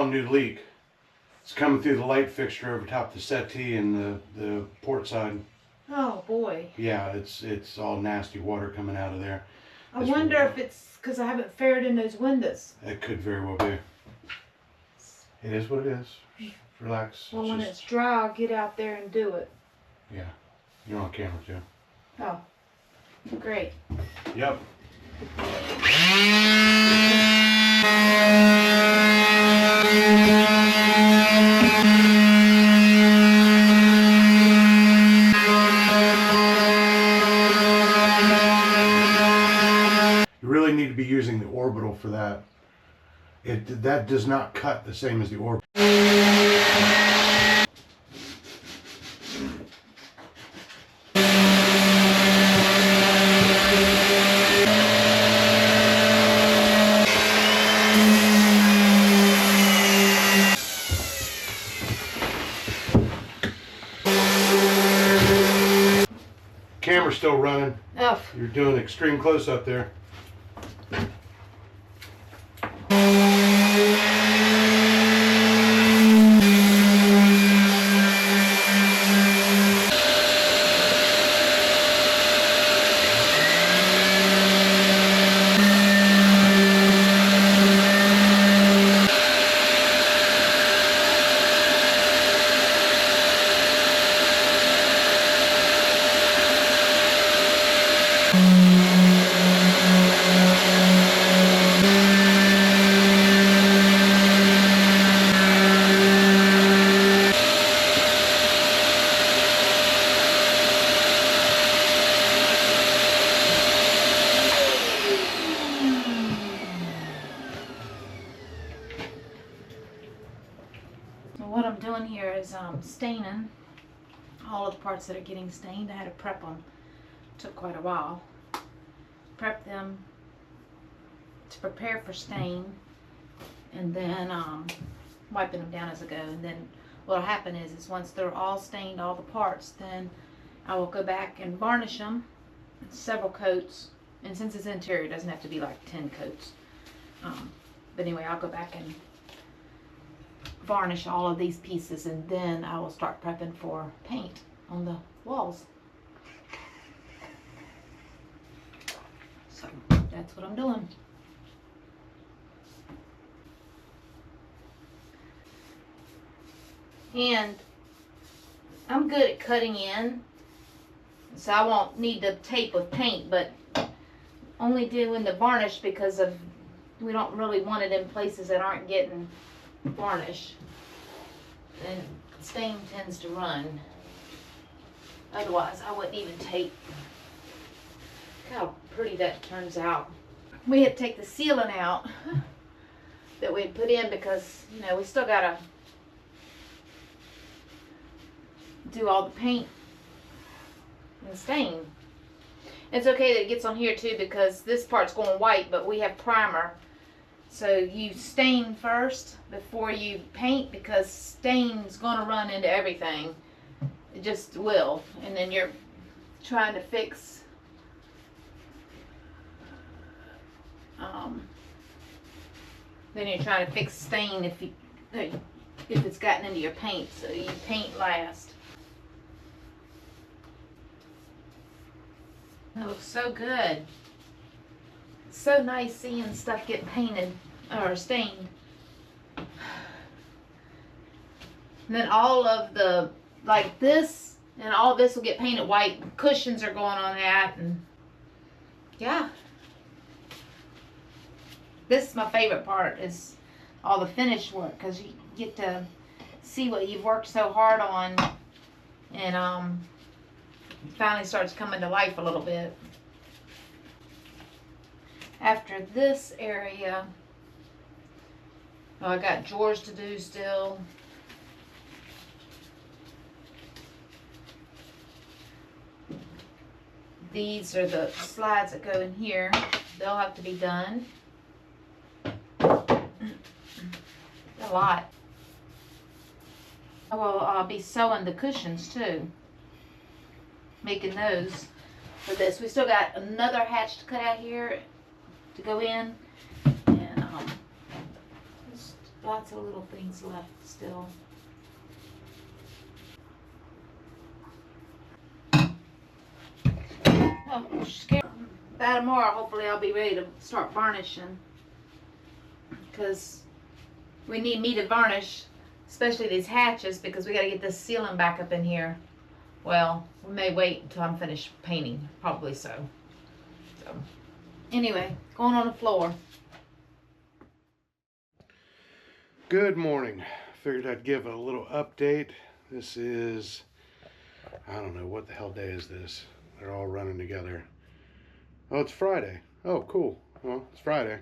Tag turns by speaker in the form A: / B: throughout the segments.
A: a new leak. It's coming through the light fixture over top the settee and the port side.
B: Oh boy.
A: Yeah, it's all nasty water coming out of there.
B: I wonder if it's because I haven't faired in those windows.
A: It could very well be. It is what it is. Just relax.
B: Well, when it's dry, I'll get out there and do it.
A: Yeah. You're on camera too.
B: Oh, great.
A: Yep. You really need to be using the orbital for that. That does not cut the same as the orbital. Camera's still running.
B: Oh.
A: You're doing extreme close up there.
B: What I'm doing here is staining all of the parts that are getting stained. I had to prep them. Took quite a while. Prep them to prepare for stain, and then wiping them down as I go. And then what'll happen is once they're all stained, all the parts, then I will go back and varnish them, several coats. And since it's interior, it doesn't have to be like 10 coats. But anyway, I'll go back and varnish all of these pieces, and then I will start prepping for paint on the walls. So that's what I'm doing. And I'm good at cutting in, so I won't need to tape with paint, but only doing the varnish because of we don't really want it in places that aren't getting varnish, and stain tends to run. Otherwise I wouldn't even tape. Look how pretty that turns out. We had to take the sealant out that we had put in because, you know, we still gotta do all the paint and stain. It's okay that it gets on here too because this part's going white, but we have primer. So you stain first before you paint because stain's gonna run into everything. It just will. And then you're trying to fix stain if it's gotten into your paint. So you paint last. That looks so good. So nice seeing stuff get painted or stained. And then all of the, like this and all this will get painted white. Cushions are going on that, and yeah. This is my favorite part, is all the finished work, because you get to see what you've worked so hard on, and finally starts coming to life a little bit. After this area, I got drawers to do still. These are the slides that go in here. They'll have to be done. A lot. I will be sewing the cushions too. Making those for this. We still got another hatch to cut out here to go in, and just lots of little things left still. Oh, scared. By tomorrow, hopefully I'll be ready to start varnishing. Because we need me to varnish, especially these hatches, because we got to get this ceiling back up in here. Well, we may wait until I'm finished painting, probably so. Anyway, going on the floor.
A: Good morning. Figured I'd give a little update. This is, I don't know, what the hell day is this? They're all running together. Oh, it's Friday. Oh, cool. Well, it's Friday,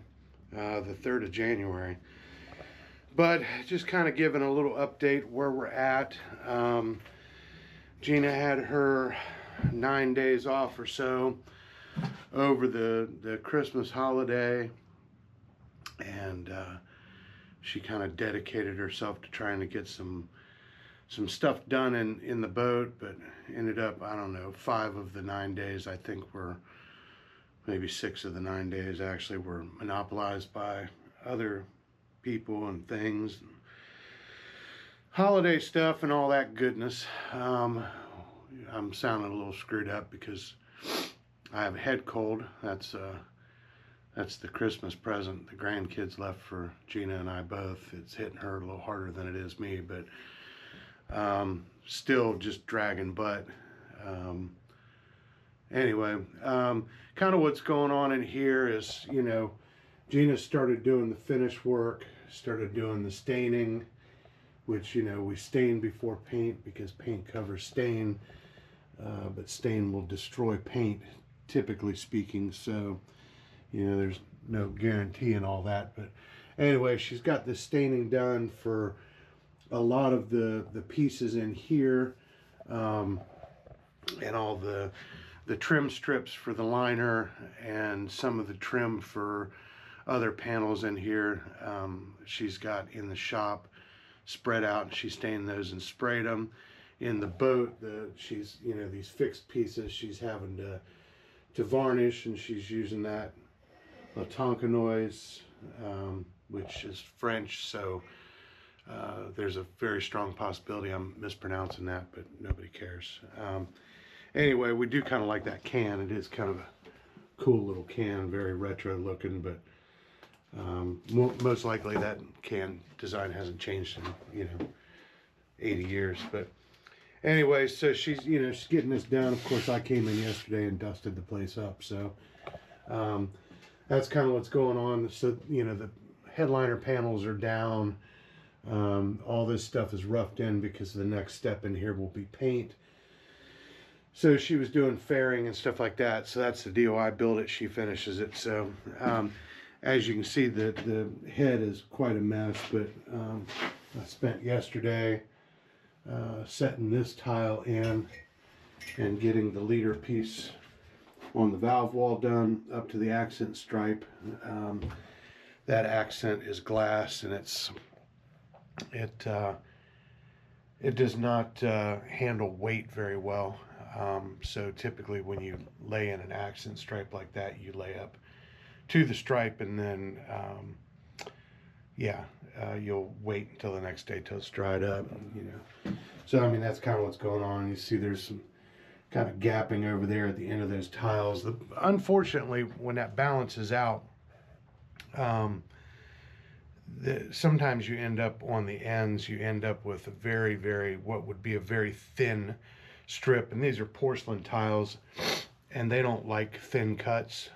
A: the 3rd of January. But just kind of giving a little update where we're at. Gina had her 9 days off or so over the Christmas holiday, and she kind of dedicated herself to trying to get some stuff done in the boat, but ended up, I don't know, 5 of the 9 days, I think, were maybe 6 of the 9 days actually were monopolized by other people and things, holiday stuff and all that goodness. I'm sounding a little screwed up because I have a head cold. That's the Christmas present the grandkids left for Gina and I both. It's hitting her a little harder than it is me, but still just dragging butt. Anyway, kind of what's going on in here is, you know, Gina started doing the finish work, started doing the staining, which, you know, we stain before paint because paint covers stain, but stain will destroy paint, typically speaking. So, you know, there's no guarantee in all that. But anyway, she's got the staining done for a lot of the pieces in here, and all the trim strips for the liner and some of the trim for other panels in here. She's got in the shop spread out, and she stained those and sprayed them. In the boat, she's, you know, these fixed pieces she's having to varnish, and she's using that Tonkanoise, which is French, so there's a very strong possibility I'm mispronouncing that, but nobody cares. Anyway, we do kind of like that can. It is kind of a cool little can, very retro looking, but most likely that can design hasn't changed in, you know, 80 years. But anyway, so she's, you know, she's getting this done. Of course, I came in yesterday and dusted the place up, so that's kind of what's going on. So, you know, the headliner panels are down. All this stuff is roughed in because the next step in here will be paint. So she was doing fairing and stuff like that. So that's the deal. I build it, she finishes it. So as you can see, the head is quite a mess, but I spent yesterday setting this tile in and getting the leader piece on the valve wall done up to the accent stripe. That accent is glass, and it does not handle weight very well. So typically when you lay in an accent stripe like that, you lay up to the stripe, and then you'll wait until the next day till it's dried up, you know. So I mean, that's kind of what's going on. You see there's some kind of gapping over there at the end of those tiles. Unfortunately, when that balances out, sometimes you end up on the ends, you end up with a very, what would be a very thin strip, and these are porcelain tiles, and they don't like thin cuts.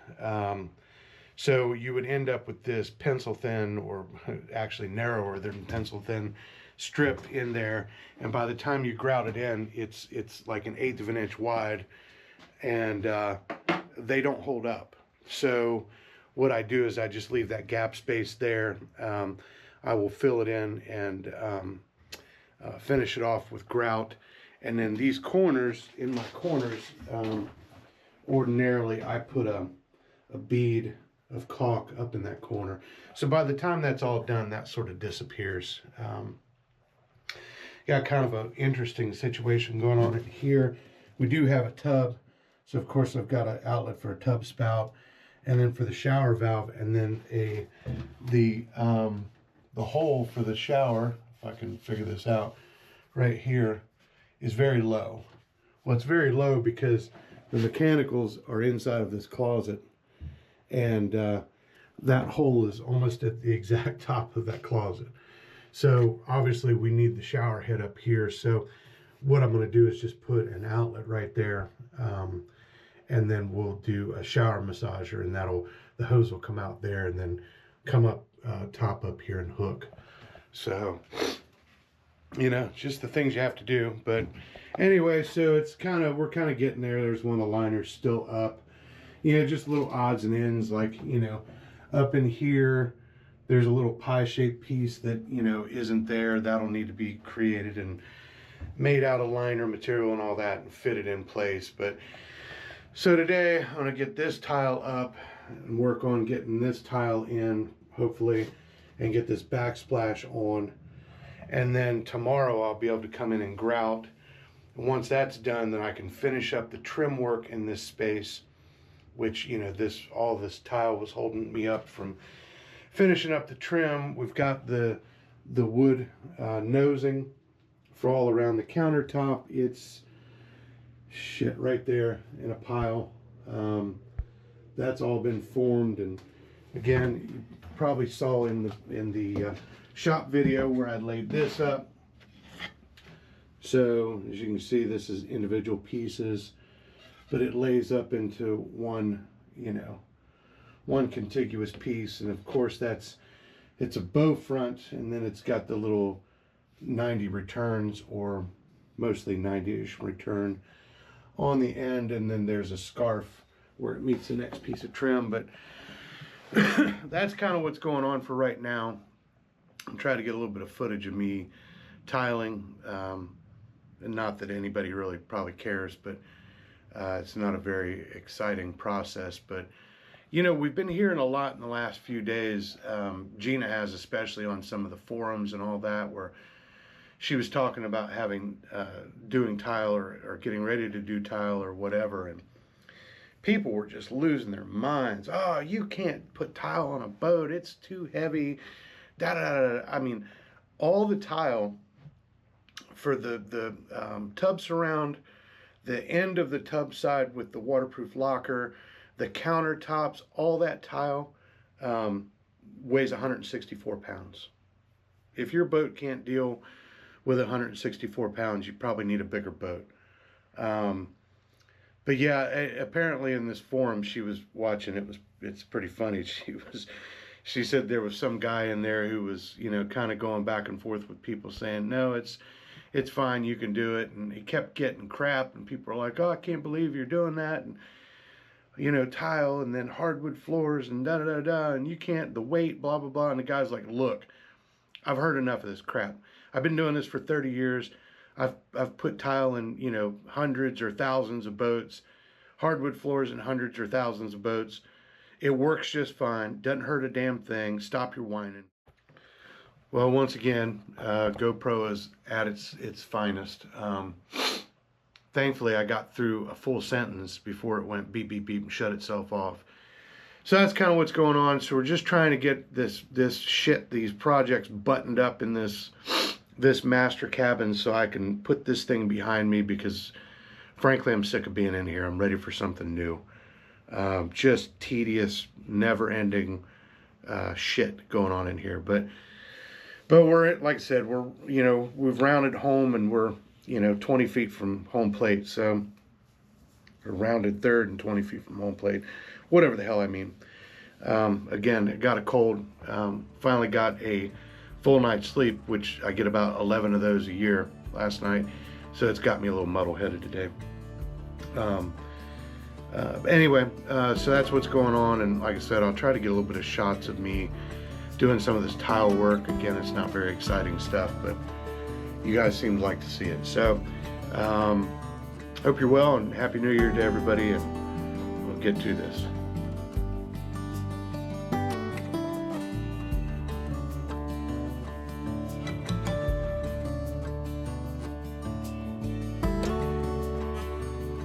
A: So you would end up with this pencil thin, or actually narrower than pencil thin strip in there, and by the time you grout it in, it's like 1/8 of an inch wide, and they don't hold up. So what I do is I just leave that gap space there. I will fill it in and finish it off with grout. And then these corners, in my corners, ordinarily I put a bead of caulk up in that corner. So by the time that's all done, that sort of disappears. Got kind of an interesting situation going on here. We do have a tub, so of course I've got an outlet for a tub spout, and then for the shower valve, and then the the hole for the shower, if I can figure this out, right here, is very low. Well, it's very low because the mechanicals are inside of this closet, and that hole is almost at the exact top of that closet. So obviously we need the shower head up here. So what I'm going to do is just put an outlet right there, and then we'll do a shower massager, and the hose will come out there and then come up top up here and hook. So, you know, just the things you have to do. But anyway, so we're kind of getting there. There's one of the liners still up. You know, just little odds and ends, like, you know, up in here, there's a little pie-shaped piece that, you know, isn't there. That'll need to be created and made out of liner material and all that and fitted in place. But so today I'm going to get this tile up and work on getting this tile in, hopefully, and get this backsplash on. And then tomorrow I'll be able to come in and grout. And once that's done, then I can finish up the trim work in this space, which, you know, all this tile was holding me up from finishing up the trim. We've got the wood nosing for all around the countertop. It's shit right there in a pile. That's all been formed, and again, you probably saw in the shop video where I laid this up. So as you can see, this is individual pieces, but it lays up into one, you know, one contiguous piece. And of course it's a bow front, and then it's got the little 90 returns, or mostly 90-ish return on the end, and then there's a scarf where it meets the next piece of trim. But that's kind of what's going on for right now. I'm trying to get a little bit of footage of me tiling, and not that anybody really probably cares, but it's not a very exciting process. But you know, we've been hearing a lot in the last few days. Gina has, especially on some of the forums and all that, where she was talking about doing tile or getting ready to do tile or whatever, and people were just losing their minds. Oh, you can't put tile on a boat, it's too heavy, da da da da. I mean, all the tile for the tub surround, the end of the tub side with the waterproof locker, the countertops, all that tile weighs 164 pounds. If your boat can't deal with 164 pounds, you probably need a bigger boat. But yeah, apparently in this forum she was watching, it's pretty funny. She said there was some guy in there who was, you know, kind of going back and forth with people saying, no, it's fine, you can do it. And he kept getting crap, and people were like, oh, I can't believe you're doing that. And, you know, tile and then hardwood floors and da da da da, and you can't, the weight, blah blah blah. And the guy's like, look, I've heard enough of this crap. I've been doing this for 30 years. I've put tile in, you know, hundreds or thousands of boats, hardwood floors in hundreds or thousands of boats. It works just fine. Doesn't hurt a damn thing. Stop your whining. Well, once again, GoPro is at its finest. Thankfully, I got through a full sentence before it went beep, beep, beep and shut itself off. So that's kind of what's going on. So we're just trying to get these projects buttoned up in this master cabin so I can put this thing behind me, because frankly, I'm sick of being in here. I'm ready for something new. Just tedious, never-ending shit going on in here. But we're, like I said, we've rounded home, and we're, 20 feet from home plate. So, or rounded third and 20 feet from home plate, whatever the hell I mean. Again, it got a cold. Finally got a full night's sleep, which I get about 11 of those a year last night. So it's got me a little muddle-headed today. Anyway, so that's what's going on. And like I said, I'll try to get a little bit of shots of me doing some of this tile work. Again, it's not very exciting stuff, but you guys seem to like to see it. So, hope you're well, and Happy New Year to everybody, and we'll get to this.